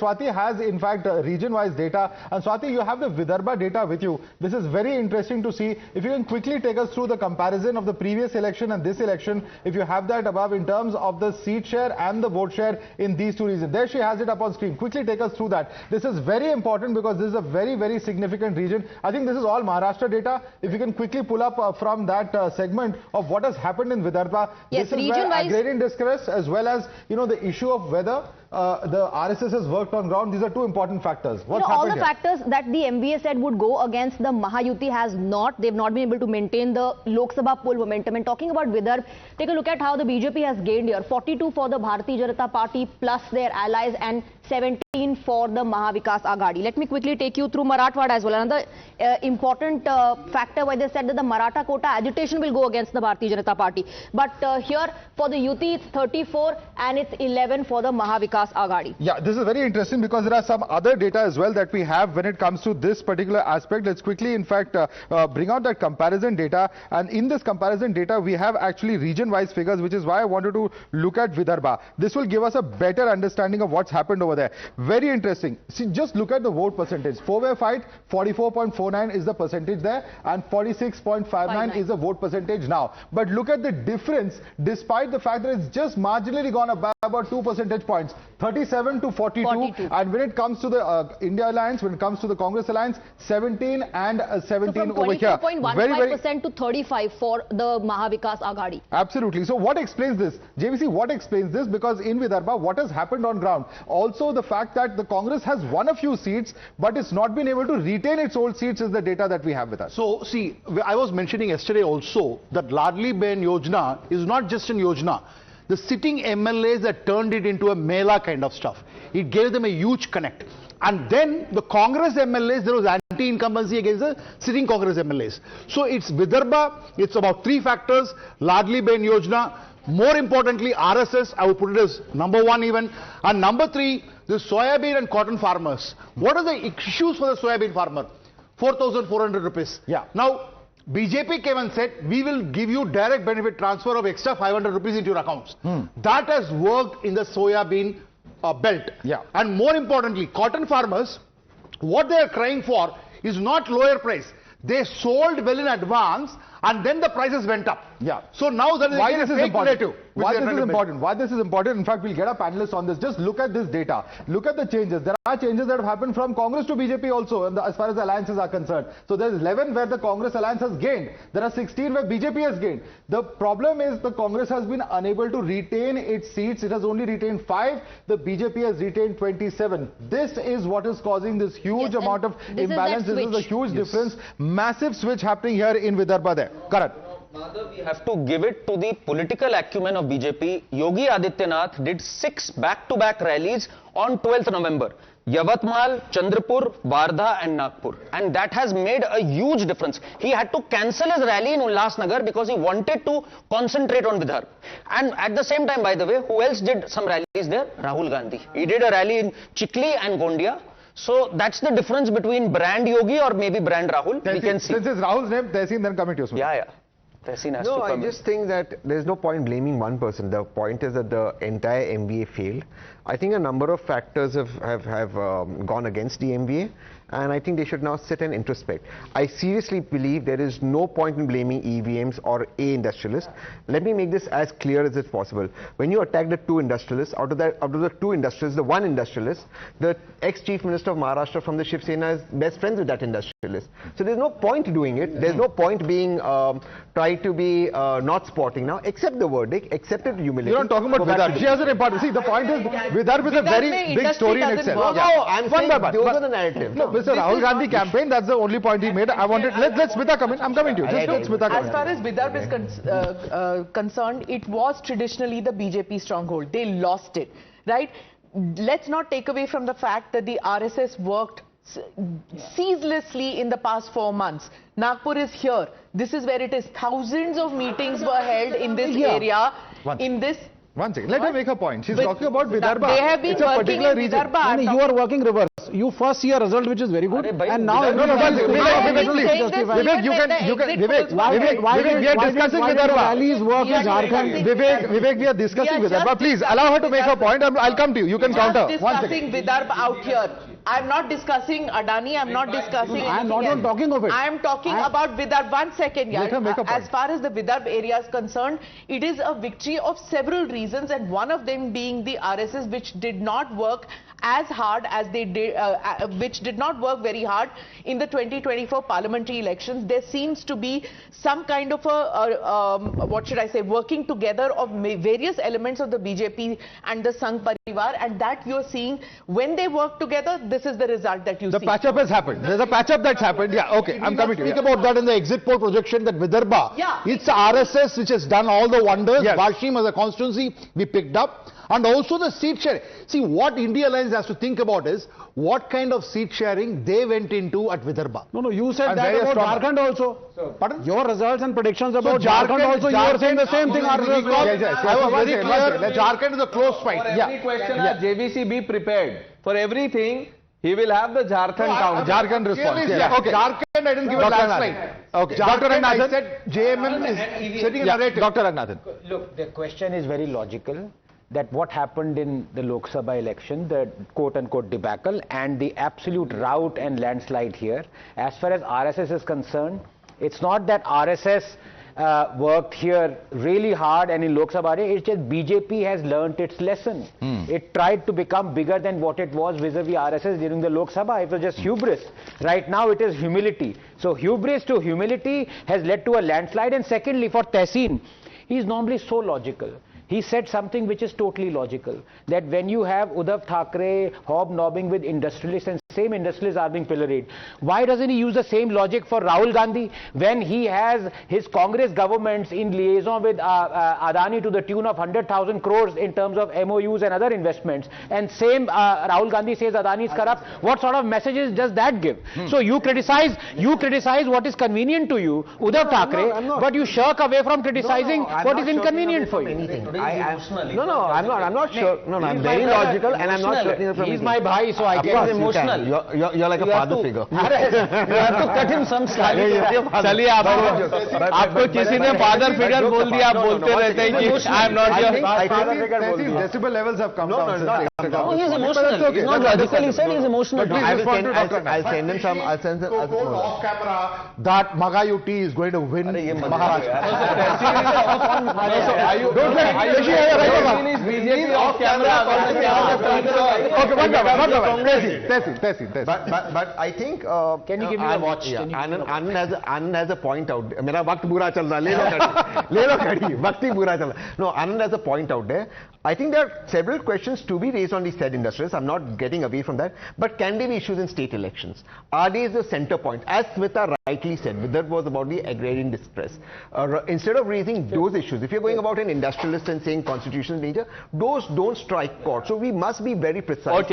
Swati has in fact region-wise data. And Swati, you have the Vidarbha data with you. This is very interesting to see. If you can quickly take us through the comparison of the previous election and this election, if you have that above in terms of the seat share and the vote share in these two regions. There she has it up on screen. Quickly take us through that. This is very important because this is a very, very significant region. I think this is all Maharashtra data. If you can quickly pull up from that segment of what has happened in Vidarbha. Yes, this is where agrarian distress as well as, the issue of whether the RSS has worked on ground. These are two important factors. What's happened all the here? factors that the MBA said would go against the Mahayuti has not. They've not been able to maintain the Lok Sabha poll momentum. And talking about Vidarbha, take a look at how the BJP has gained here. 42 for the Bharatiya Janata Party plus their allies and 17 for the Mahavikas Aghadi. Let me quickly take you through Marathwada as well. Another important factor where they said that the Maratha quota agitation will go against the Bharatiya Janata Party. But here for the Yuti it's 34 and it's 11 for the Mahavikas Aghadi. Yeah, this is very interesting because there are some other data as well that we have when it comes to this particular aspect. Let's quickly in fact bring out that comparison data, and in this comparison data we have actually region-wise figures, which is why I wanted to look at Vidarbha. This will give us a better understanding of what's happened over there. Very interesting. See, just look at the vote percentage. Four-way fight, 44.49 is the percentage there and 46.59 is the vote percentage now. But look at the difference despite the fact that it's just marginally gone up by about 2 percentage points. 37 to 42. And when it comes to the India Alliance, when it comes to the Congress Alliance, 17 and 17 over here. 22.15% to 35 for the Mahavikas Aghadi. Absolutely. So what explains this? JVC, what explains this? Because in Vidarbha, what has happened on ground? Also the fact that the Congress has won a few seats, but it's not been able to retain its old seats is the data that we have with us. So see, I was mentioning yesterday also that Ladli Ben Yojana is not just an Yojana. The sitting MLAs that turned it into a Mela kind of stuff. It gave them a huge connect. And then the Congress MLAs, there was anti-incumbency against the sitting Congress MLAs. So it's Vidarbha, it's about three factors, Ladli Ben Yojana, more importantly RSS, I would put it as number one even, and number three, the soybean and cotton farmers. What are the issues for the soybean farmer? 4,400 rupees. Yeah. Now, BJP came and said, we will give you direct benefit transfer of extra 500 rupees into your accounts. That has worked in the soybean belt. Yeah. And more importantly, cotton farmers, what they are crying for is not lower price. They sold well in advance and then the prices went up. Yeah. So now that is why this is important? Why this is important? Why this is important? In fact, we'll get our panelists on this. Just look at this data. Look at the changes. There are changes that have happened from Congress to BJP also, as far as alliances are concerned. So there's 11 where the Congress alliance has gained. There are 16 where BJP has gained. The problem is the Congress has been unable to retain its seats. It has only retained 5. The BJP has retained 27. This is what is causing this huge amount of imbalance. This is a huge difference. Massive switch happening here in Vidarbha there. Correct. Madhav, we have to give it to the political acumen of BJP. Yogi Adityanath did 6 back-to-back rallies on 12th November. Yavatmal, Chandrapur, Wardha and Nagpur. And that has made a huge difference. He had to cancel his rally in Ulhasnagar because he wanted to concentrate on Vidarbha. And at the same time, by the way, who else did some rallies there? Rahul Gandhi. He did a rally in Chikli and Gondia. So that's the difference between brand Yogi or maybe brand Rahul. We can see. Since it's Rahul's name, Tehseen, then coming to you. Yeah. No, I just think that there's no point blaming one person. The point is that the entire MBA failed. I think a number of factors have gone against the MBA, and I think they should now sit and introspect. I seriously believe there is no point in blaming EVMs or a industrialist. Let me make this as clear as it's possible. When you attack the two industrialists, out of the two industrialists, the one industrialist, the ex-chief minister of Maharashtra from the Shiv Sena is best friends with that industrialist. So there's no point doing it. There's no point being try to be not sporting now. Accept the verdict, accept it humility. You're not talking about Vidarbha. She has an important. See, the point is Vidarbha is a very big story in itself. No, I'm saying those are the narrative. No, Mr. Rahul Gandhi campaign, that's the only point he made. I wanted, let's Smita come in. I'm coming to you. Just let Smita come in. As far as Vidarbha is concerned, it was traditionally the BJP stronghold. They lost it, right? Let's not take away from the fact that the RSS worked ceaselessly in the past 4 months. Nagpur is here. This is where it is. Thousands of meetings were held in this area, in this One second. Let her make her point. She's talking about Vidarbha. They have been it's a working particular in region. Vidarbha. You are working reverse. You first see a result which is very good, and now No, one second. Vivek, why we are discussing Vidarbha. Rallies work in Jharkhand. Vivek, we are discussing Vidarbha. Please allow her to make her point. I'll come to you. You can counter. One second. Discussing Vidarbha out here. I'm not discussing Adani. I'm not discussing. I'm not even talking of it. I am talking about Vidarbha. 1 second, Let her make a point. As far as the Vidarbha area is concerned, it is a victory of several reasons, and one of them being the RSS, which did not work as hard as they did, which did not work very hard in the 2024 parliamentary elections. There seems to be some kind of a, what should I say, working together of various elements of the BJP and the Sangh Parivar, and that you're seeing when they work together. This is the result that you see. The patch-up has happened. There's a patch-up that's happened. Yeah, okay. I'm coming to you. Speak about that in the exit poll projection that Vidarbha, it's RSS which has done all the wonders. Yes. Washim as a constituency we picked up. And also the seat sharing. See, what India Alliance has to think about is what kind of seat sharing they went into at Vidarbha. No, you said And that very about strong. Jharkhand also. Pardon? Your results and predictions about Jharkhand also, you are saying the same thing. I was very clear that Jharkhand is a close fight. For every question, JVC be prepared. For everything, he will have the Jharkhand count. Jharkhand response. Yeah. Okay. Jharkhand I didn't give it last night. Okay. Dr. Dr. I Raghunathan. said JMM is setting a narrative. Dr. Raghunathan. Look, the question is very logical, that what happened in the Lok Sabha election, the quote-unquote debacle, and the absolute rout and landslide here. As far as RSS is concerned, it's not that RSS worked here really hard and in Lok Sabha, it's just BJP has learnt its lesson. It tried to become bigger than what it was vis-a-vis RSS during the Lok Sabha. It was just hubris. Right now it is humility. So hubris to humility has led to a landslide. And secondly, for Tehseen, he's normally so logical. He said something which is totally logical, that when you have Uddhav Thackeray hobnobbing with industrialists and same industrialists are being pilloried, why doesn't he use the same logic for Rahul Gandhi when he has his Congress governments in liaison with Adani to the tune of 100,000 crores in terms of MOUs and other investments, and same Rahul Gandhi says Adani is corrupt? What sort of messages does that give? So you criticize what is convenient to you, Uddhav Thackeray, but you shirk away from criticizing what is inconvenient for you. I'm not sure. No, I'm very logical and I'm not shirking from He's my bhai, so I get emotional. You're like a father figure. You have to cut him some slack. चलिए आपको किसी ने father figure बोल दिया, आप बोलते रहते हैं कि I am not your Decibel levels have come down. No, he's emotional. He's not logical. He said he's emotional. I'll send him some. Told off camera that Magayuti is going to win Maharashtra. Don't let BJP off camera. Okay, one second. But I think. Can you give me a watch? Anand has a point out. मेरा वक्त बुरा चल रहा है. ले लो घड़ी. वक्त ही बुरा चल रहा. No, Anand has a point out there. I think there are several questions to be raised on these said industries. I'm not getting away from that. But can there be issues in state elections? Are they the center point? As Smita rightly said, that was about the agrarian distress. Instead of raising those issues, if you're going about an industrialist and saying constitutional danger, those don't strike court. So we must be very precise.